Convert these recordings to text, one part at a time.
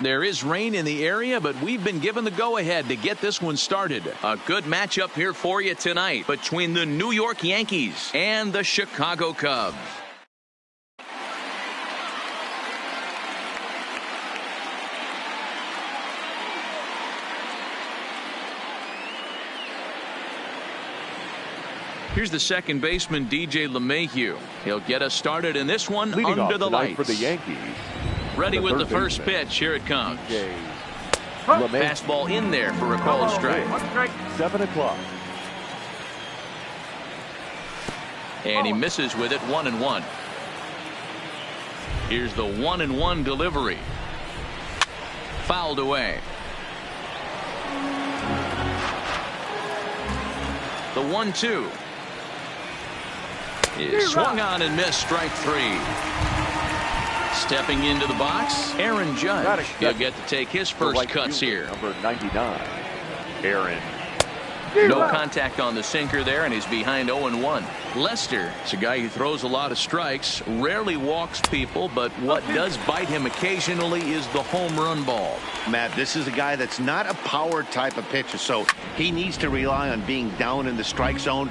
There is rain in the area, but we've been given the go-ahead to get this one started. A good matchup here for you tonight between the New York Yankees and the Chicago Cubs. Here's the second baseman, DJ LeMahieu. He'll get us started in this one. Leading under the lights. For the Yankees. Ready with the first pitch. Here it comes. Fastball in there for a called strike. 7 o'clock. And he misses with it. 1-1. Here's the 1-1 delivery. Fouled away. The 1-2. Is swung on and missed. Strike 3. Stepping into the box, Aaron Judge. He'll get to take his first cuts here. Number 99, Aaron. No contact on the sinker there, and he's behind 0-1. Lester is a guy who throws a lot of strikes, rarely walks people, but what does bite him occasionally is the home run ball. Matt, this is a guy that's not a power type of pitcher, so he needs to rely on being down in the strike zone.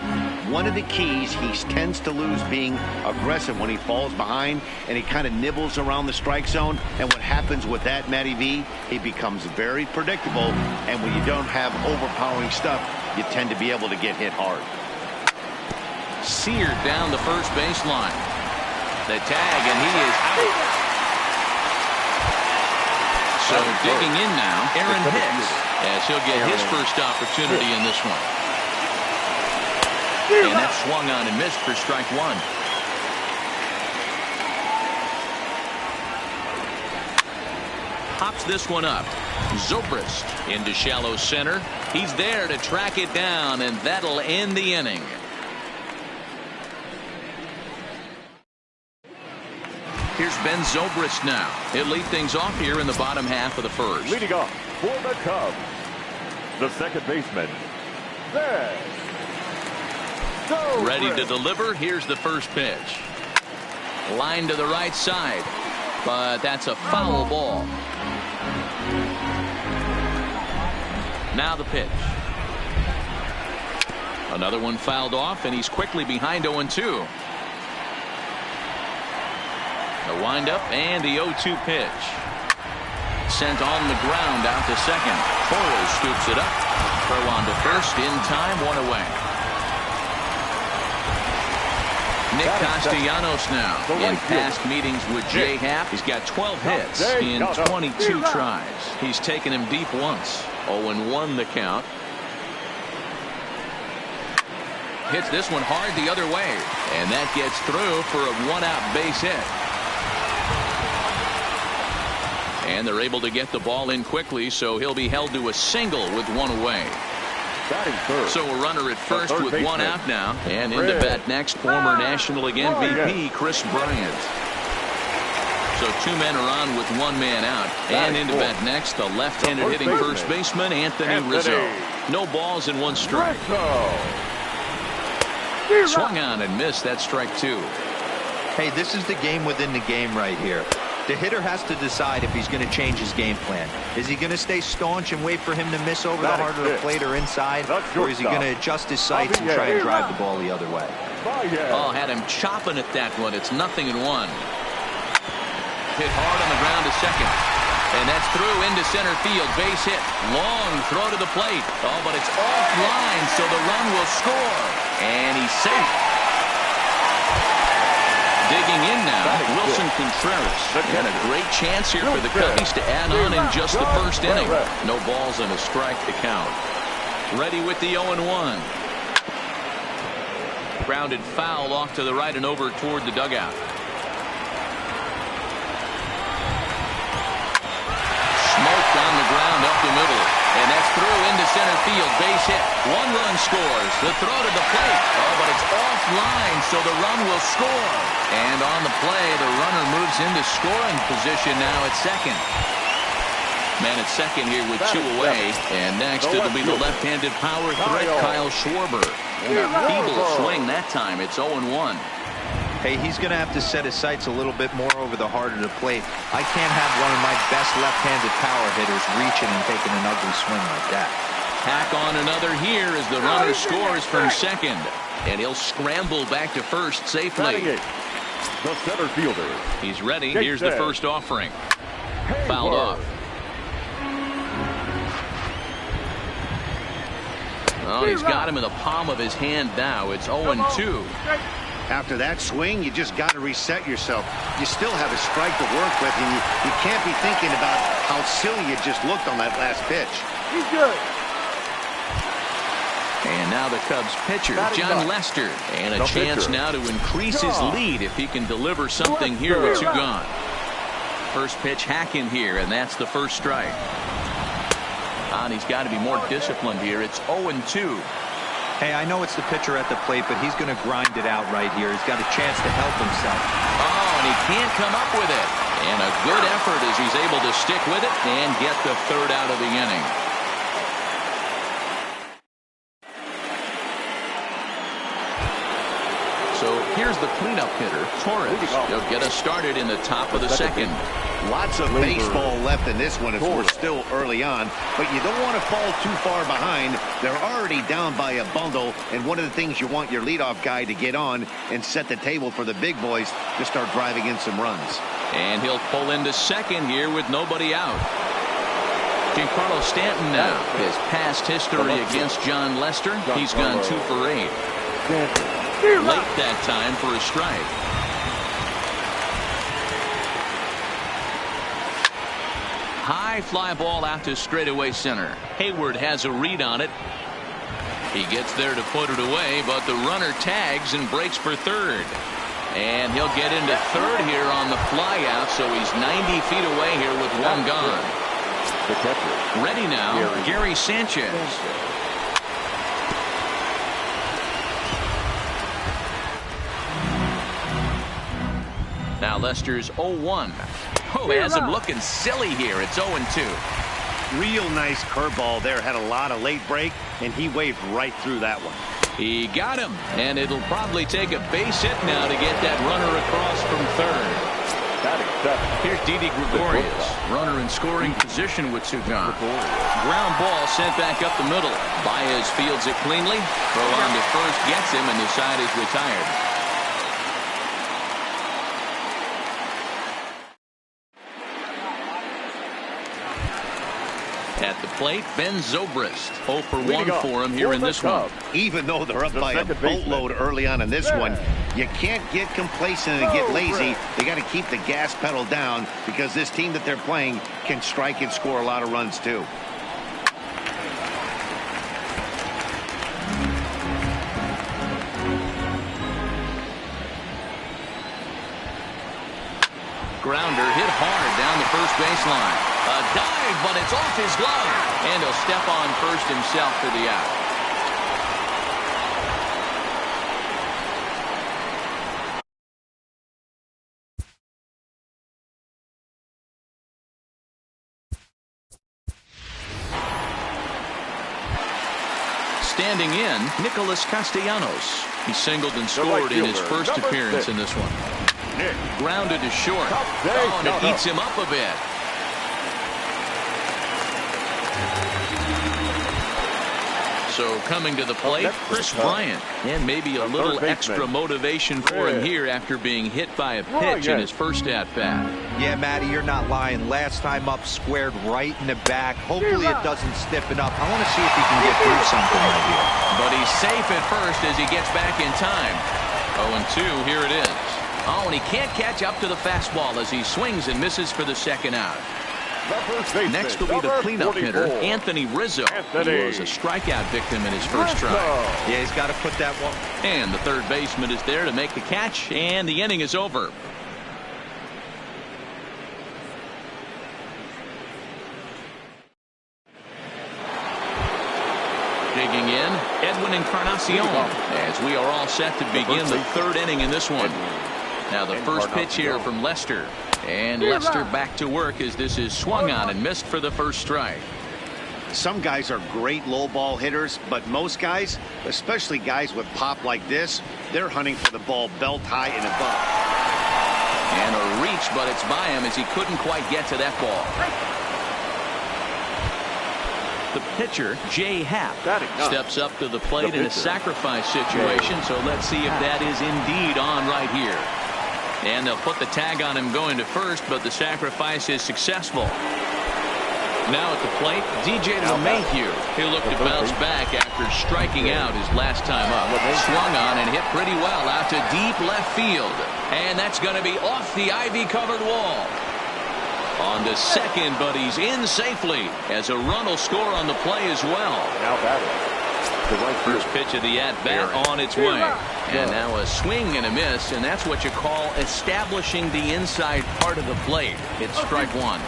One of the keys, he tends to lose being aggressive when he falls behind, and he kind of nibbles around the strike zone. And what happens with that, Matty V, he becomes very predictable, and when you don't have overpowering stuff, you tend to be able to get hit hard. Seared down the first baseline. The tag, and he is out. So digging in now, Aaron Hicks, as he'll get his first opportunity in this one. And that swung on and missed for strike 1. Pops this one up. Zobrist into shallow center. He's there to track it down, and that'll end the inning. Here's Ben Zobrist now. He'll lead things off here in the bottom half of the first. Leading off for the Cubs, the second baseman, Ben Zobrist. Ready to deliver. Here's the first pitch. Line to the right side, but that's a foul ball. Now the pitch. Another one fouled off, and he's quickly behind 0-2. The windup and the 0-2 pitch. Sent on the ground out to second. Torres scoops it up. Throw on to first in time. 1 away. Nick Castellanos now in past meetings with Jay Happ. He's got 12 hits in 22 tries. He's taken him deep once. 0-1 the count. Hits this one hard the other way, and that gets through for a 1-out base hit. And they're able to get the ball in quickly, so he'll be held to a single with 1 away. So a runner at first with 1 out now. And into bat next, former National League MVP Chris Bryant. So 2 men are on with 1 man out. And into bat next, the left-handed hitting first baseman Anthony Rizzo. No balls and 1 strike. Swung on and missed. That strike 2. Hey, this is the game within the game right here. The hitter has to decide if he's going to change his game plan. Is he going to stay staunch and wait for him to miss over the heart of the plate or inside? Or is he going to adjust his sights and try and drive the ball the other way? Oh, had him chopping at that one. It's 0-1. Hit hard on the ground to second. And that's through into center field. Base hit. Long throw to the plate. Oh, but it's offline, so the run will score. And he's safe. Digging in now, Wilson Contreras. And a great chance here for the Cubbies to add on in just the first inning. No balls and a strike to count. Ready with the 0-1. Grounded foul off to the right and over toward the dugout. Smoked on the ground up the middle. And that's through into center field. Base hit. 1 run scores. The throw to the plate. Oh, but it's offline, so the run will score. And on the play, the runner moves into scoring position now at second. Man at second here with 2 away. And next it'll be the left-handed power threat, Kyle Schwarber. And a feeble swing that time. It's 0-1. Hey, he's going to have to set his sights a little bit more over the heart of the plate. I can't have one of my best left-handed power hitters reaching and taking an ugly swing like that. Tack on another here as the runner scores from second. And he'll scramble back to first safely. The center fielder. He's ready. Here's the first offering. Fouled off. Oh, he's got him in the palm of his hand now. It's 0-2. After that swing, you just got to reset yourself. You still have a strike to work with, and you can't be thinking about how silly you just looked on that last pitch. He's good. And now the Cubs pitcher, John Lester. And a chance now to increase his lead if he can deliver something here with two gone. First pitch hacking here, and that's the first strike. And he's got to be more disciplined here. It's 0-2. Hey, I know it's the pitcher at the plate, but he's going to grind it out right here. He's got a chance to help himself. Oh, and he can't come up with it. And a good effort as he's able to stick with it and get the third out of the inning. So here's the cleanup hitter, Torres. He'll get us started in the top of the second. Lots of baseball left in this one if we're still early on, but you don't want to fall too far behind. They're already down by a bundle, and one of the things you want your leadoff guy to get on and set the table for the big boys to start driving in some runs. And he'll pull into second here with nobody out. Giancarlo Stanton now. His past history against John Lester, he's gone 2 for 8. Late that time for a strike. High fly ball out to straightaway center. Hayward has a read on it. He gets there to put it away, but the runner tags and breaks for third. And he'll get into third here on the fly out, so he's 90 feet away here with one gone. The catcher. Ready now, Gary Sanchez. Now Lester's 0-1. Oh, he has him looking silly here. It's 0-2. Real nice curveball there. Had a lot of late break, and he waved right through that one. He got him, and it'll probably take a base hit now to get that runner across from third. Here's Didi Gregorius, runner in scoring position with two gone. Ground ball sent back up the middle. Baez fields it cleanly. Throw on to first gets him, and the side is retired. At the plate, Ben Zobrist. 0 for 1 for him here in this one. Even though they're up by a boatload early on in this one, you can't get complacent and get lazy. You got to keep the gas pedal down because this team that they're playing can strike and score a lot of runs too. Grounder hit hard down the first baseline. A dive, but it's off his glove. And he'll step on first himself for the out. Standing in, Nicholas Castellanos. He singled and scored in his first appearance in this one. Grounded to short. Oh, and it eats him up a bit. So coming to the plate, Chris Bryant. And maybe a little extra motivation for him here after being hit by a pitch in his first at-bat. Yeah, Matty, you're not lying. Last time up, squared right in the back. Hopefully it doesn't stiffen up. I want to see if he can get through something right here. But he's safe at first as he gets back in time. 0-2, here it is. Oh, and he can't catch up to the fastball as he swings and misses for the second out. Next will be the cleanup hitter, Anthony Rizzo. He was a strikeout victim in his first try. Yeah, he's got to put that one. And the third baseman is there to make the catch, and the inning is over. Digging in, Edwin Encarnacion, as we are all set to begin the third inning in this one. Now the first pitch here from Lester. And Lester back to work as this is swung on and missed for the first strike. Some guys are great low ball hitters, but most guys, especially guys with pop like this, they're hunting for the ball belt high and above. And a reach, but it's by him as he couldn't quite get to that ball. The pitcher, Jay Happ, steps up to the plate in a sacrifice situation, so let's see if that is indeed on right here. And they'll put the tag on him going to first, but the sacrifice is successful. Now at the plate, DJ LeMahieu. He'll look to bounce back after striking out his last time up. Swung on and hit pretty well out to deep left field. And that's going to be off the ivy-covered wall. On to second, but he's in safely as a run will score on the play as well. Now batting. First pitch of the at-bat on its way. And now a swing and a miss, and that's what you call establishing the inside part of the plate. It's strike one.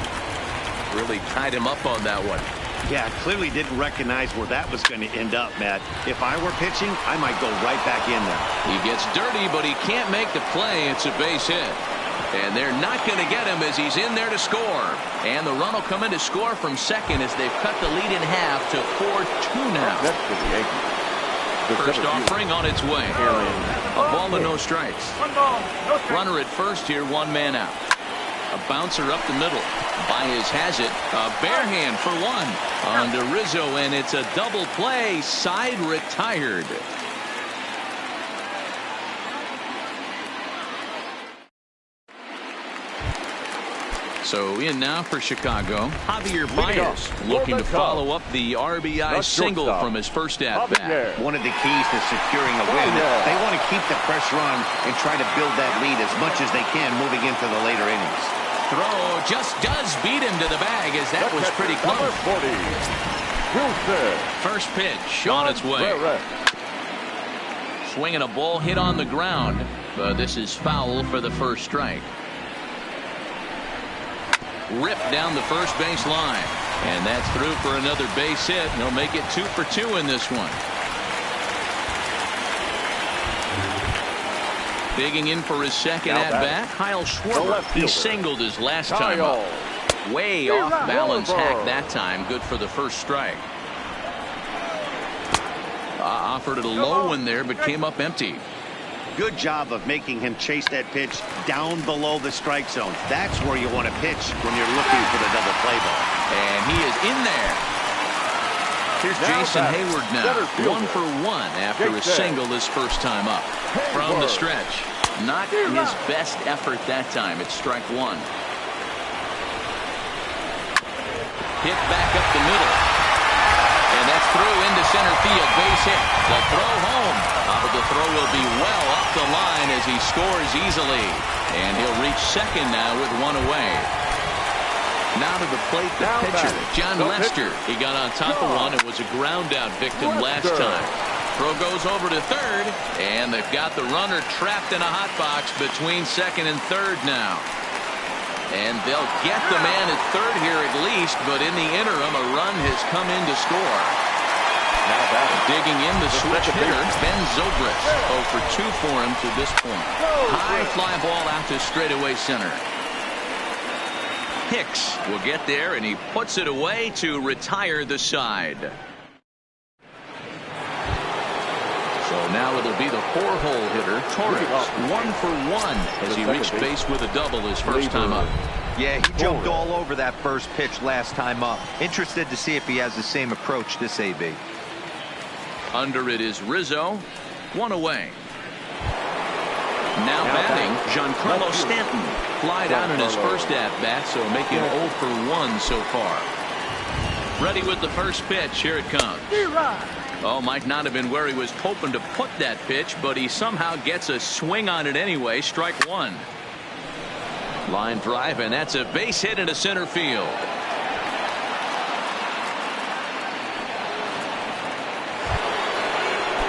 Really tied him up on that one. Yeah, clearly didn't recognize where that was going to end up, Matt. If I were pitching, I might go right back in there. He gets dirty, but he can't make the play. It's a base hit. And they're not going to get him as he's in there to score. And the run will come in to score from second as they've cut the lead in half to 4-2 now. First offering on its way. A ball and no strikes. Runner at first here, one man out. A bouncer up the middle. Baez has it. A bare hand for one. On to Rizzo, and it's a double play. Side retired. So in now for Chicago, Javier Baez looking to follow up the RBI single from his first at-bat. One of the keys to securing a win. They want to keep the pressure on and try to build that lead as much as they can moving into the later innings. Throw just does beat him to the bag as that was pretty close. First pitch on its way. Swinging a ball hit on the ground, but this is foul for the first strike. Ripped down the first base line, and that's through for another base hit, and he'll make it 2 for 2 in this one. Digging in for his second at-bat, Kyle Schwarber. He singled his last time up. Way off balance hack that time. Good for the first strike. Offered it a low one there, but came up empty. Good job of making him chase that pitch down below the strike zone. That's where you want to pitch when you're looking for the double play ball. And he is in there. Here's Jason Hayward now. 1 for 1 after a single his first time up. From the stretch. Not his best effort that time. It's strike one. Hit back up the middle. And that's through into center field. Base hit. The throw home. But the throw will be well up the line as he scores easily. And he'll reach second now with one away. Now to the plate, the pitcher, John Lester. He got on top of one and was a ground out victim last time. Throw goes over to third, and they've got the runner trapped in a hot box between second and third now. And they'll get the man at third here at least, but in the interim, a run has come in to score. Digging in the switch hitter, Ben Zobrist. 0 for 2 for him to this point. High fly ball out to straightaway center. Hicks will get there, and he puts it away to retire the side. So now it'll be the 4-hole hitter, Torres. 1 for 1 as he reached base with a double his first time up. Yeah, he jumped all over that first pitch last time up. Interested to see if he has the same approach this AB. Under it is Rizzo. 1 away. Now batting, Giancarlo Stanton. Fly down in his first at-bat, so making 0 for 1 so far. Ready with the first pitch. Here it comes. Oh, might not have been where he was hoping to put that pitch, but he somehow gets a swing on it anyway. Strike one. Line drive, and that's a base hit into center field.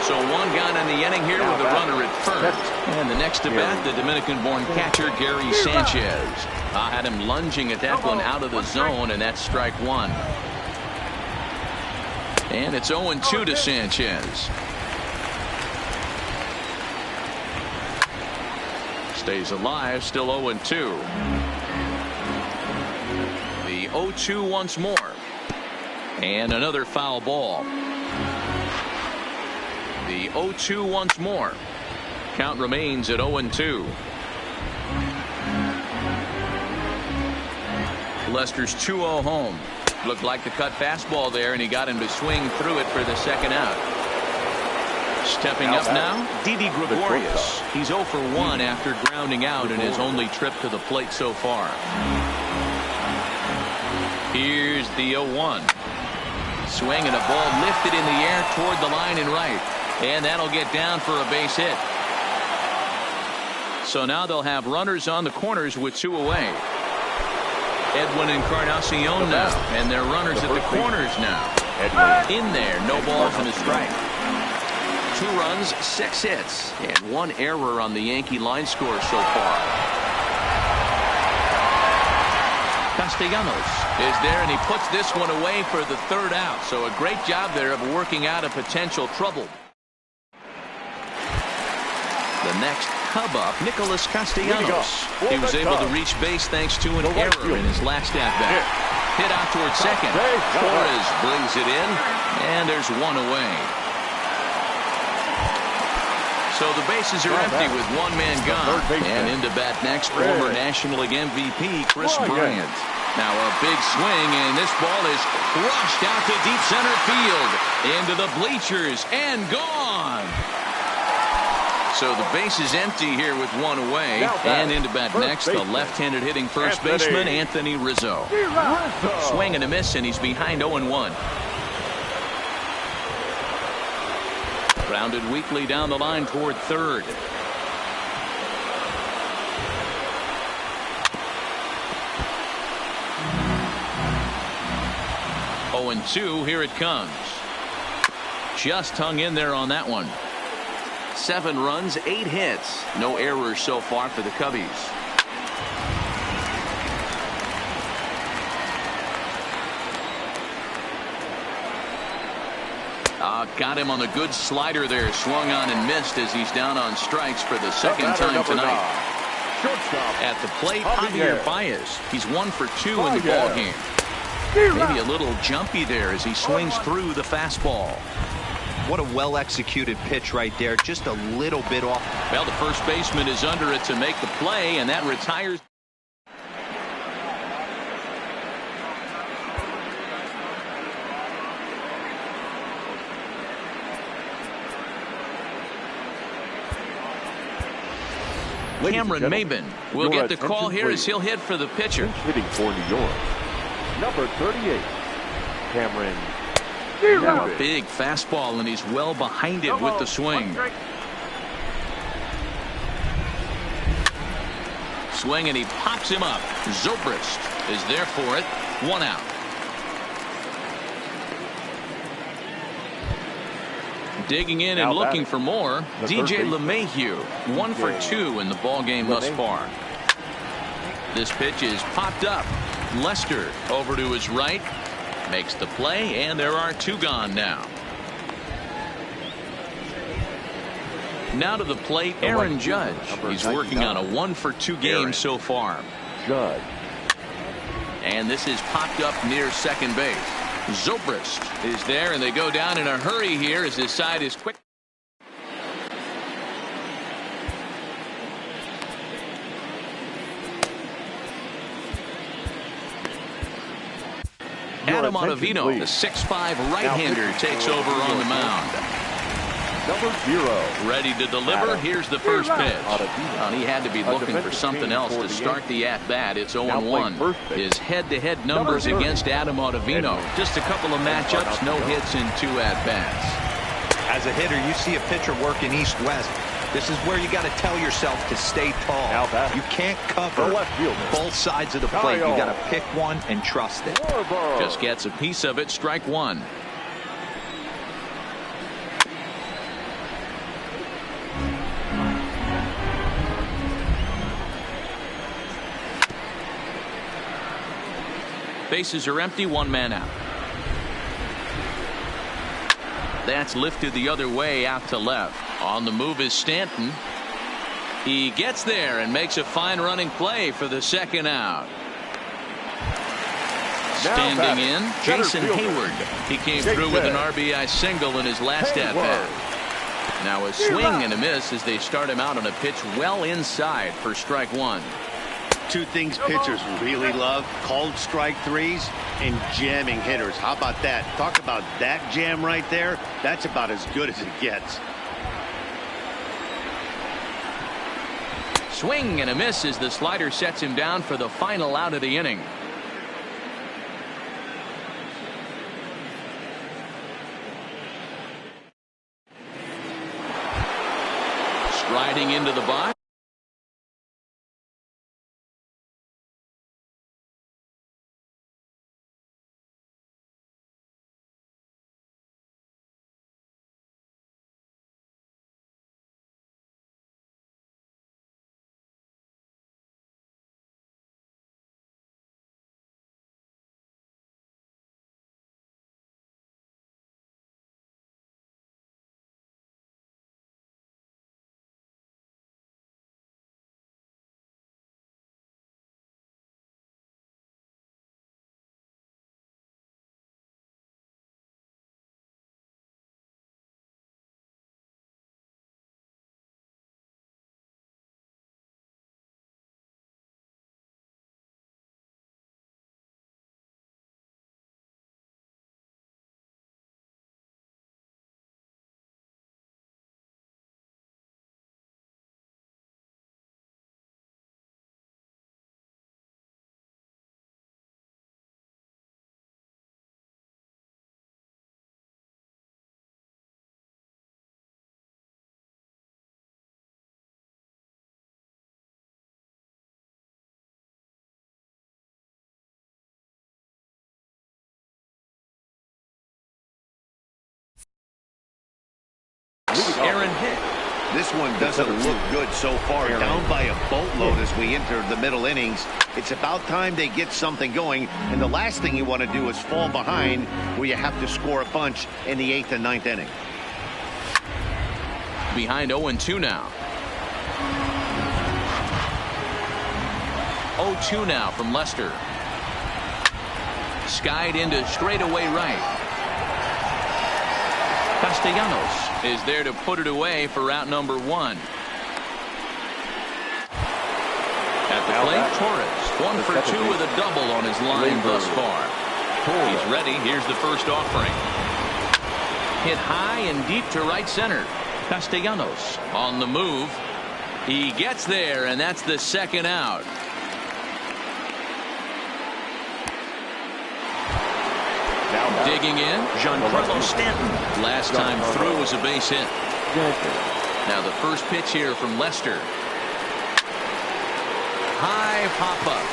So one gone in the inning here with a runner at first. And the next to bat, the Dominican-born catcher, Gary Sanchez. Had him lunging at that one out of the zone, and that's strike one. And it's 0-2 to Sanchez. Stays alive, still 0-2. The 0-2 once more. And another foul ball. The 0-2 once more. Count remains at 0-2. Lester's 2-0 home. Looked like the cut fastball there, and he got him to swing through it for the second out. Stepping up now, Didi Gregorius. He's 0 for 1 after grounding out in his only trip to the plate so far. Here's the 0-1. Swing and a ball lifted in the air toward the line and right. And that'll get down for a base hit. So now they'll have runners on the corners with 2 away. Edwin Encarnacion now, and they're runners at the corners now. In there, no balls and a strike. 2 runs, 6 hits, and 1 error on the Yankee line score so far. Castellanos is there, and he puts this one away for the 3rd out. So a great job there of working out a potential trouble. The next Cub up, Nicholas Castellanos. He was able to reach base thanks to an error in his last at-bat. Hit out toward second. Torres brings it in, and there's 1 away. So the bases are empty with 1 man gone. And into bat next, former National League MVP Chris Bryant. Now a big swing, and this ball is crushed out to deep center field. Into the bleachers, and gone. So the base is empty here with 1 away. And into bat next, the left-handed hitting first baseman, Anthony Rizzo. Swing and a miss, and he's behind 0-1. Grounded weakly down the line toward third. Oh, and 2, here it comes. Just hung in there on that one. 7 runs, 8 hits. No errors so far for the Cubbies. Got him on the good slider there. Swung on and missed as he's down on strikes for the 2nd time tonight. At the plate, Javier Baez. He's 1 for 2 in the ballgame. Maybe a little jumpy there as he swings through the fastball. What a well-executed pitch right there. Just a little bit off. Well, the first baseman is under it to make the play, and that retires. Cameron Maben will get the call here as he'll hit for the pitcher. Hitting for New York, number 38, Cameron. A big fastball, and he's well behind it with the swing. Swing, and he pops him up. Zobrist is there for it. 1 out. Digging in and looking for more, DJ LeMahieu. 1 for 2 in the ballgame thus far. This pitch is popped up. Lester over to his right. Makes the play, and there are 2 gone now. Now to the plate, Aaron Judge. He's working on a 1 for 2 game so far. Judge. And this is popped up near second base. Zobrist is there, and they go down in a hurry here as his side is quick. Adam Ottavino, the 6'5" right-hander, takes over on the mound. Number 0. Ready to deliver. Here's the first pitch. He had to be looking for something else to start the at-bat. It's 0-1. His head-to-head numbers against Adam Ottavino. Just a couple of matchups, no hits in 2 at-bats. As a hitter, you see a pitcher working east-west. This is where you got to tell yourself to stay tall. You can't cover both sides of the plate. You got to pick one and trust it. Just gets a piece of it. Strike 1. Bases are empty. 1 man out. That's lifted the other way out to left. On the move is Stanton. He gets there and makes a fine running play for the 2nd out. Standing in, Jason Hayward. He came through with an RBI single in his last at-bat. Now a swing and a miss as they start him out on a pitch well inside for strike one. Two things pitchers really love: called strike threes and jamming hitters. How about that? Talk about that jam right there. That's about as good as it gets. Swing and a miss as the slider sets him down for the final out of the inning. Striding into the box. Aaron Hicks. This one doesn't look good so far. Down by a boatload as we enter the middle innings. It's about time they get something going, and the last thing you want to do is fall behind where you have to score a bunch in the 8th and 9th inning. Behind 0-2 now. 0-2 now from Lester. Skied into straightaway right. Castellanos is there to put it away for out number one. At the plate, Torres, 1 for 2 with a double on his line thus far. He's ready. Here's the first offering. Hit high and deep to right center. Castellanos on the move. He gets there, and that's the second out. Digging in, Giancarlo Stanton. Last time through was a base hit. Now the first pitch here from Lester. High pop-up.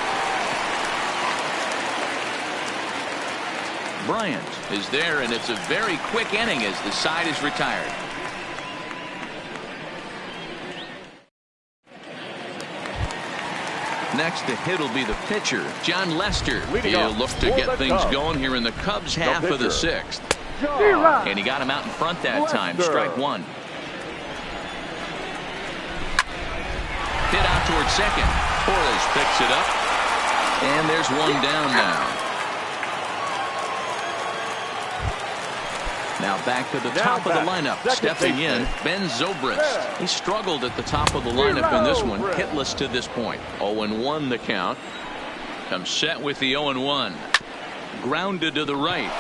Bryant is there, and it's a very quick inning as the side is retired. Next to hit will be the pitcher, John Lester. He'll look to get things going here in the Cubs half of the 6th. And he got him out in front that time. Strike one. Hit out towards second. Torres picks it up. And there's one down now. Now back to the top of the lineup. Stepping in, Ben Zobrist. He struggled at the top of the lineup in this one. Hitless to this point. 0-1 the count. Comes set with the 0-1. Grounded to the right.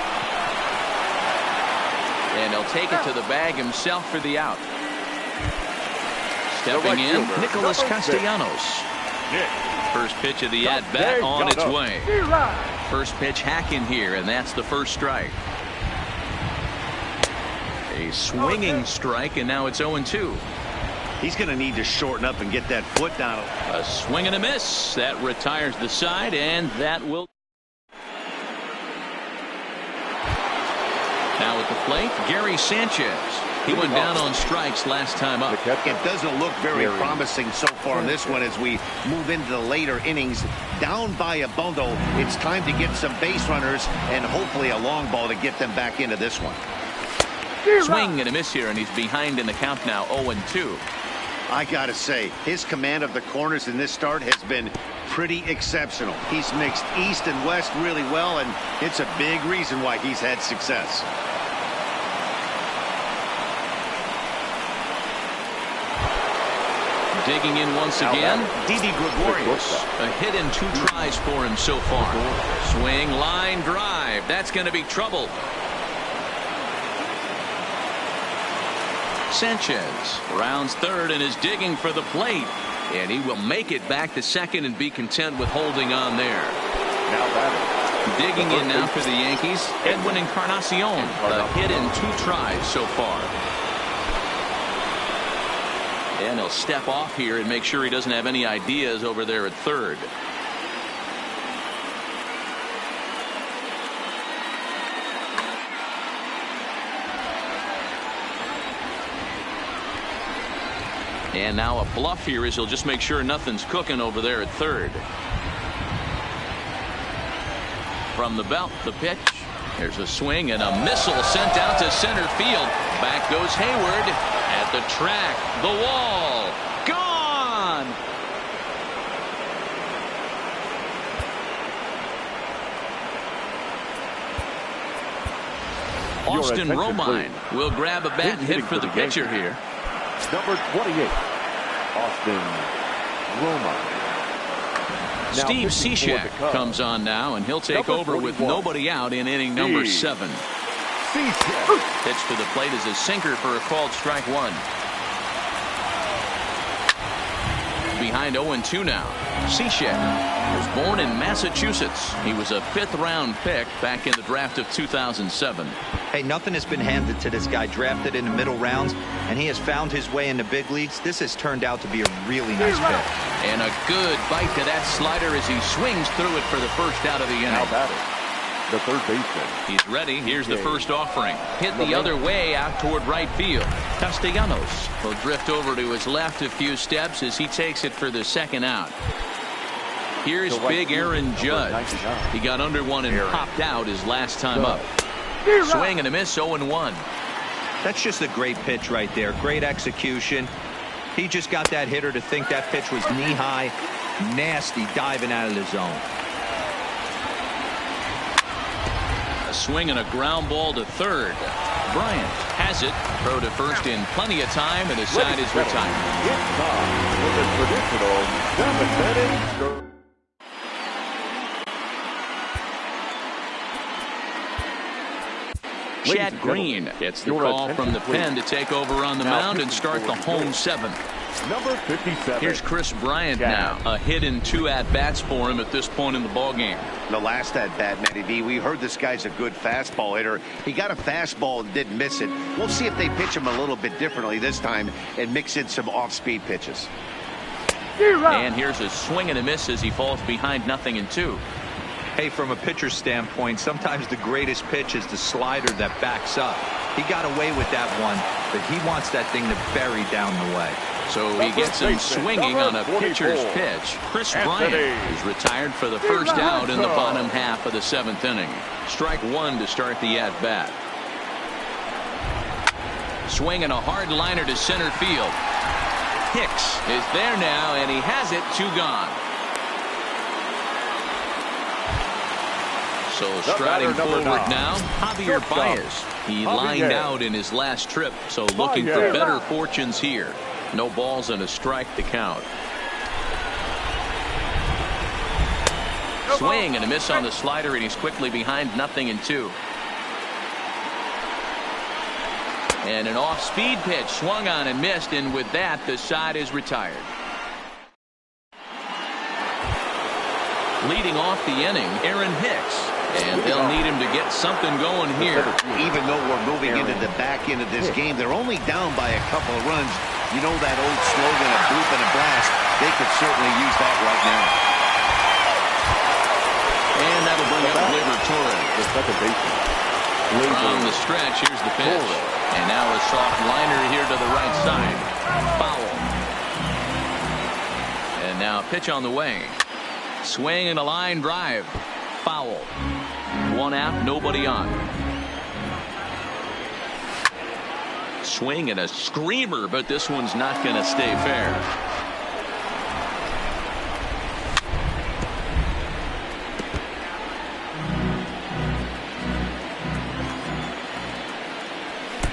And he'll take it to the bag himself for the out. Stepping in, Nicholas Castellanos. First pitch of the at-bat on its way. First pitch hacking here, and that's the first strike. A swinging strike, and now it's 0-2. He's going to need to shorten up and get that foot down. A swing and a miss. That retires the side, and that will. Now at the plate, Gary Sanchez. He went down on strikes last time up. It doesn't look very promising so far in this one as we move into the later innings. Down by a bundle, it's time to get some base runners and hopefully a long ball to get them back into this one. Swing and a miss here, and he's behind in the count now, 0-2. I gotta say, his command of the corners in this start has been pretty exceptional. He's mixed East and West really well, and it's a big reason why he's had success. Digging in once again, Didi Gregorius. A hit in 2 tries for him so far. Swing, line, drive. That's going to be trouble. Sanchez rounds third and is digging for the plate. And he will make it back to second and be content with holding on there. Digging in now for the Yankees, Edwin Encarnacion. A hit in 2 tries so far. And he'll step off here and make sure he doesn't have any ideas over there at third. And now a bluff here as he'll just make sure nothing's cooking over there at third. From the belt, the pitch. There's a swing and a missile sent out to center field. Back goes Hayward. At the track, the wall, gone! Austin Romine will grab a bat and hit for the pitcher here. Number 28, Austin Romine. Steve Cishek comes on now, and he'll take over with nobody out in inning number 7. Pitch to the plate is a sinker for a called strike 1. Behind 0-2 now. Cishek was born in Massachusetts. He was a 5th-round pick back in the draft of 2007. Hey, nothing has been handed to this guy. Drafted in the middle rounds, and he has found his way in the big leagues. This has turned out to be a really nice pick. And a good bite to that slider as he swings through it for the first out of the inning. How about it? The third baseman. He's ready. Here's the first offering. Hit the other way out toward right field. Castellanos will drift over to his left a few steps as he takes it for the second out. Here's big Aaron Judge. He got under one and popped out his last time up. Swing and a miss, 0-1. That's just a great pitch right there. Great execution. He just got that hitter to think that pitch was knee-high. Nasty diving out of the zone. Swing and a ground ball to third. Bryant has it. Throw to first in plenty of time, and his side is retired. Chad Green gets the call from the pen to take over on the mound and start the home 7th. Number 57. Here's Chris Bryant now. A hit in 2 at-bats for him at this point in the ballgame. The last at-bat, Matty B, we heard this guy's a good fastball hitter. He got a fastball and didn't miss it. We'll see if they pitch him a little bit differently this time and mix in some off-speed pitches. And here's a swing and a miss as he falls behind 0-2. Hey, from a pitcher's standpoint, sometimes the greatest pitch is the slider that backs up. He got away with that one, but he wants that thing to bury down the way. So he gets him swinging on a pitcher's pitch. Chris Bryant is retired for the first out in the bottom half of the 7th inning. Strike 1 to start the at-bat. Swing and a hard liner to center field. Hicks is there now, and he has it. 2 gone. So striding forward now, Javier Baez. He lined out in his last trip, so looking for better fortunes here. No balls and a strike to count. Swing and a miss on the slider, and he's quickly behind 0-2. And an off-speed pitch swung on and missed, and with that, the side is retired. Leading off the inning, Aaron Hicks. And they'll need him to get something going here. Even though we're moving into the back end of this game, they're only down by a couple of runs. You know that old slogan, a bloop and a blast. They could certainly use that right now. And that'll bring up Gleyber Torres. The second baseman. From the stretch, here's the pitch. And now a soft liner here to the right side. Foul. And now a pitch on the way. Swing and a line drive. Foul. 1 out, nobody on. Swing and a screamer, but this one's not going to stay fair.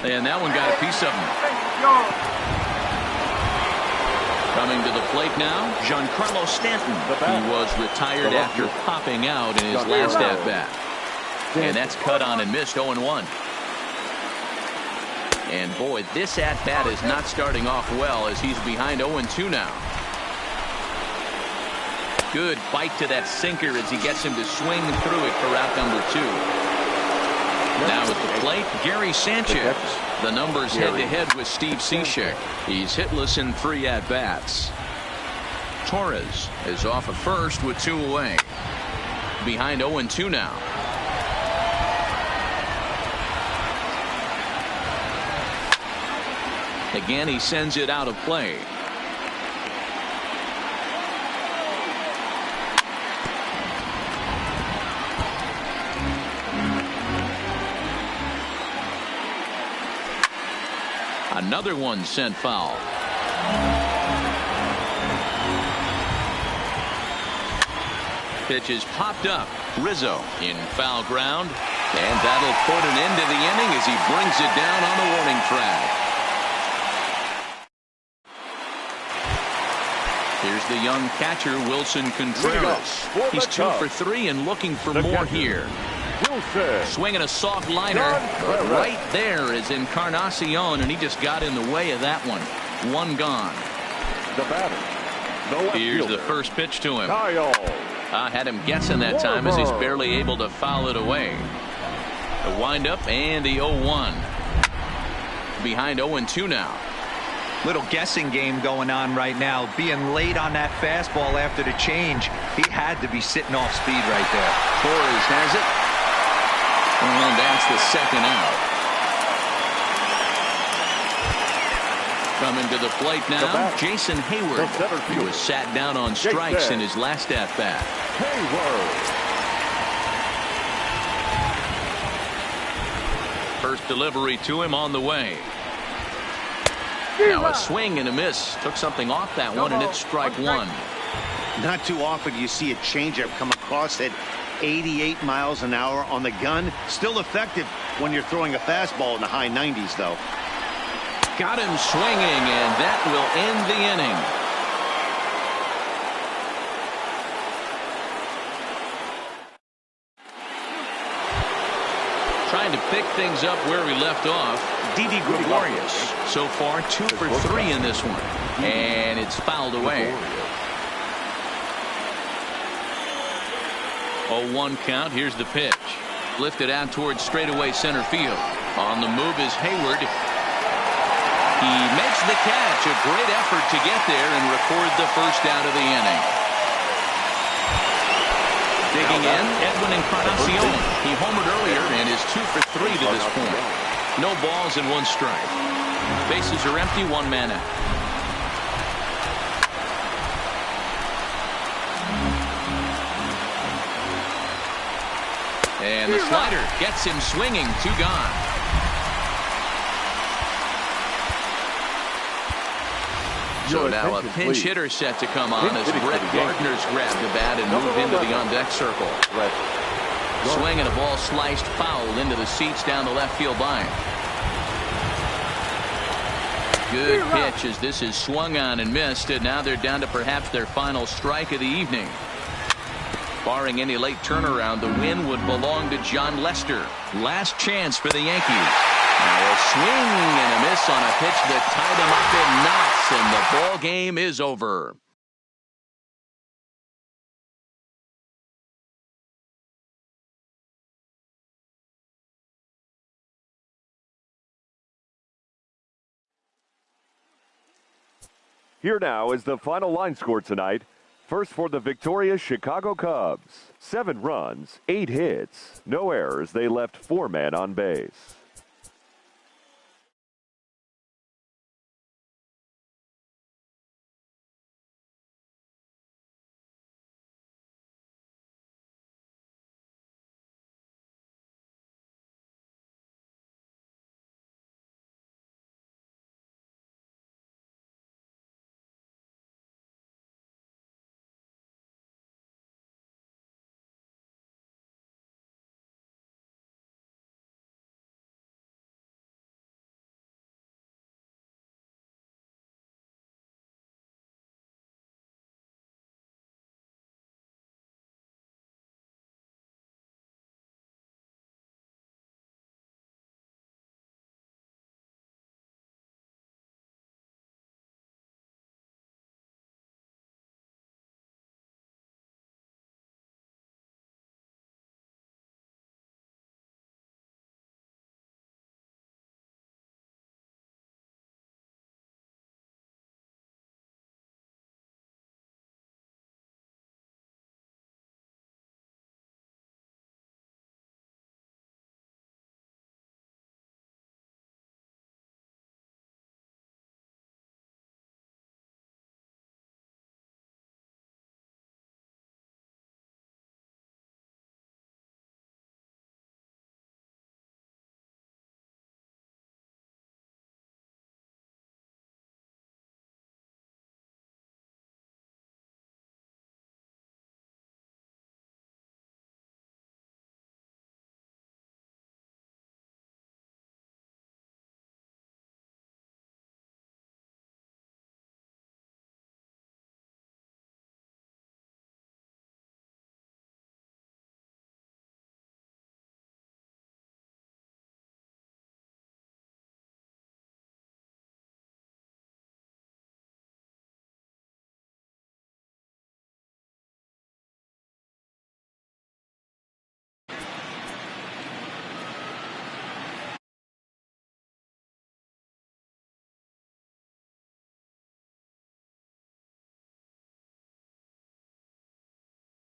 And that one got a piece of him. Coming to the plate now, Giancarlo Stanton. He was retired after popping out in his last at-bat. And that's cut on and missed 0-1. And boy, this at-bat is not starting off well as he's behind 0-2 now. Good bite to that sinker as he gets him to swing through it for out number 2. Now at the plate, Gary Sanchez. The numbers head-to-head with Steve Cishek. He's hitless in 3 at-bats. Torres is off at first with 2 away. Behind 0-2 now. Again, he sends it out of play. Another one sent foul. Pitch is popped up. Rizzo in foul ground. And that'll put an end to the inning as he brings it down on the warning track. Here's the young catcher, Wilson Contreras. He's 2 for 3 and looking for more here. Swinging a soft liner, but right there is Encarnacion, and he just got in the way of that one. 1 gone. The batter. Here's the first pitch to him. I had him guessing that time as he's barely able to foul it away. The windup and the 0-1. Behind 0-2 now. Little guessing game going on right now. Being late on that fastball after the change. He had to be sitting off speed right there. Torres has it. And that's the second out. Coming to the plate now, Jason Hayward. He was sat down on strikes in his last at-bat. First delivery to him on the way. Now a swing and a miss. Took something off that one, and it's strike 1. Not too often you see a changeup come across at 88 miles an hour on the gun. Still effective when you're throwing a fastball in the high 90s, though. Got him swinging, and that will end the inning. Trying to pick things up where we left off, Didi Gregorius. So far, 2 for 3 in this one. And it's fouled away. 0-1 count. Here's the pitch. Lifted out towards straightaway center field. On the move is Hayward. He makes the catch. A great effort to get there and record the first out of the inning. Digging in, Edwin Encarnacion. He homered earlier and is 2 for 3 to this point. No balls and 1 strike. Bases are empty, 1 man out. And the slider gets him swinging. 2 gone. So now a pinch hitter set to come on as Brett Gardner's grabbed the bat and moved into the on-deck circle. Swing and a ball sliced foul into the seats down the left field line. Good pitch as this is swung on and missed, and now they're down to perhaps their final strike of the evening. Barring any late turnaround, the win would belong to John Lester. Last chance for the Yankees. Now a swing and a miss on a pitch that tied him up in knots, and the ball game is over. Here now is the final line score tonight. First for the victorious Chicago Cubs. 7 runs, 8 hits, no errors. They left 4 men on base.